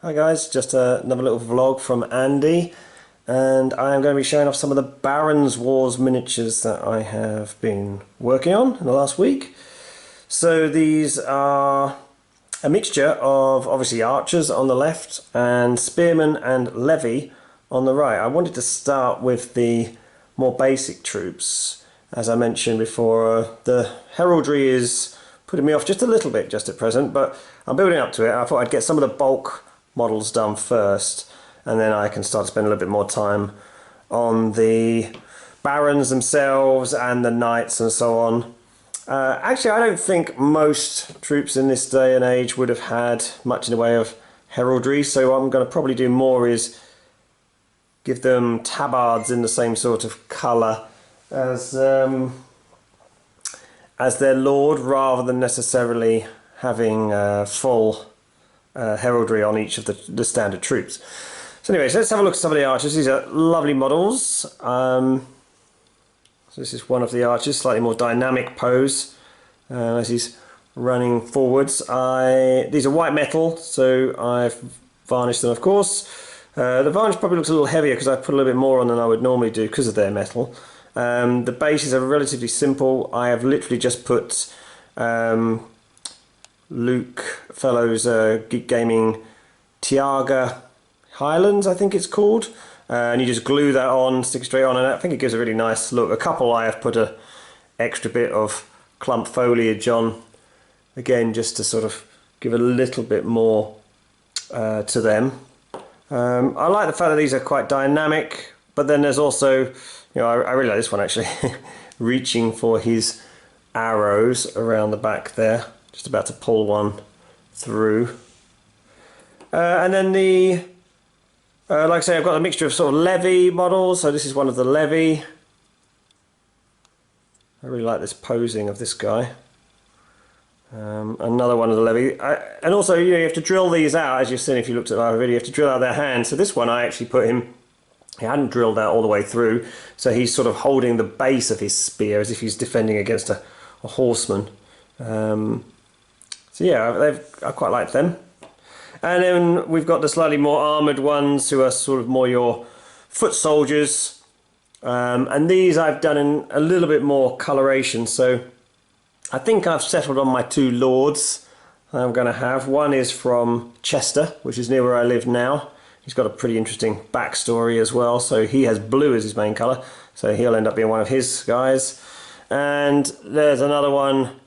Hi guys, just another little vlog from Andy, and I am going to be showing off some of the Barons Wars miniatures that I have been working on in the last week. So these are a mixture of obviously archers on the left and spearmen and levy on the right. I wanted to start with the more basic troops. As I mentioned before, the heraldry is putting me off just a little bit just at present, but I'm building up to it. I thought I'd get some of the bulk models done first, and then I can start to spend a little bit more time on the barons themselves and the knights and so on. Actually, I don't think most troops in this day and age would have had much in the way of heraldry, so what I'm going to probably do more is give them tabards in the same sort of colour as their lord, rather than necessarily having full heraldry on each of the standard troops. So anyway, so let's have a look at some of the archers. These are lovely models. So this is one of the archers, slightly more dynamic pose as he's running forwards. These are white metal, so I've varnished them, of course. The varnish probably looks a little heavier because I put a little bit more on than I would normally do because of their metal. The bases are relatively simple. I have literally just put Luke Fellow's Geek Gaming Tiaga Highlands, I think it's called, and you just glue that on, stick it straight on, and I think it gives a really nice look. A couple I have put a extra bit of clump foliage on, again just to sort of give a little bit more to them. I like the fact that these are quite dynamic, but then there's also, you know, I really like this one actually, reaching for his arrows around the back there. Just about to pull one through. And then the, like I say, I've got a mixture of sort of levy models. So this is one of the levy. I really like this posing of this guy. Another one of the levy. And also, you know, you have to drill these out, as you've seen if you looked at our video, you have to drill out their hands. So this one I actually put him, he hadn't drilled out all the way through. So he's sort of holding the base of his spear as if he's defending against a horseman. So yeah, I quite like them. And then we've got the slightly more armoured ones who are sort of more your foot soldiers. And these I've done in a little bit more coloration. So I think I've settled on my two lords I'm going to have. One is from Chester, which is near where I live now. He's got a pretty interesting backstory as well. So he has blue as his main colour. So he'll end up being one of his guys. And there's another one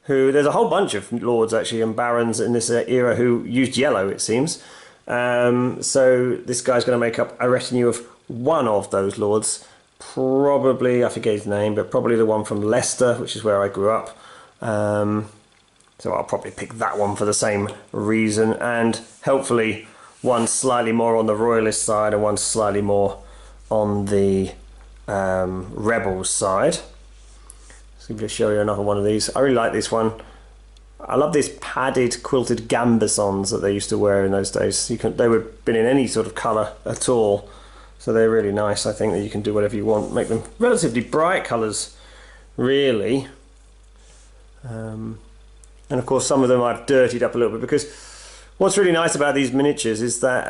who, there's a whole bunch of lords actually and barons in this era who used yellow, it seems. So this guy's going to make up a retinue of one of those lords. Probably, I forget his name, but probably the one from Leicester, which is where I grew up. So I'll probably pick that one for the same reason, and hopefully one slightly more on the royalist side and one slightly more on the rebels side. So I'm going to show you another one of these. I really like this one. I love these padded quilted gambesons that they used to wear in those days. They would have been in any sort of colour at all. So they're really nice. I think that you can do whatever you want. Make them relatively bright colours, really. And of course some of them I've dirtied up a little bit, because what's really nice about these miniatures is that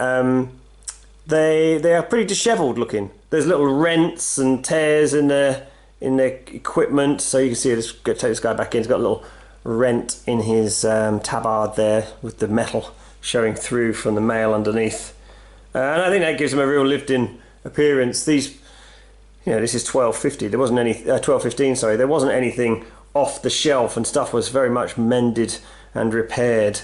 they are pretty dishevelled looking. There's little rents and tears in their equipment, so you can see this. Take this guy back in. He's got a little rent in his tabard there with the metal showing through from the mail underneath, and I think that gives him a real lived-in appearance. These, you know, this is 1250. There wasn't any 1215. Sorry, there wasn't anything off the shelf, and stuff was very much mended and repaired.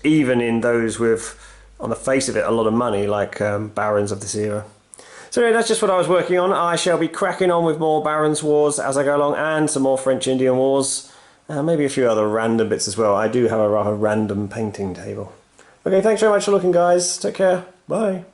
Even in those with, on the face of it, a lot of money, like barons of this era. So anyway, that's just what I was working on. I shall be cracking on with more Barons Wars as I go along, and some more French Indian Wars, maybe a few other random bits as well. I do have a rather random painting table. Okay, thanks very much for looking, guys. Take care. Bye.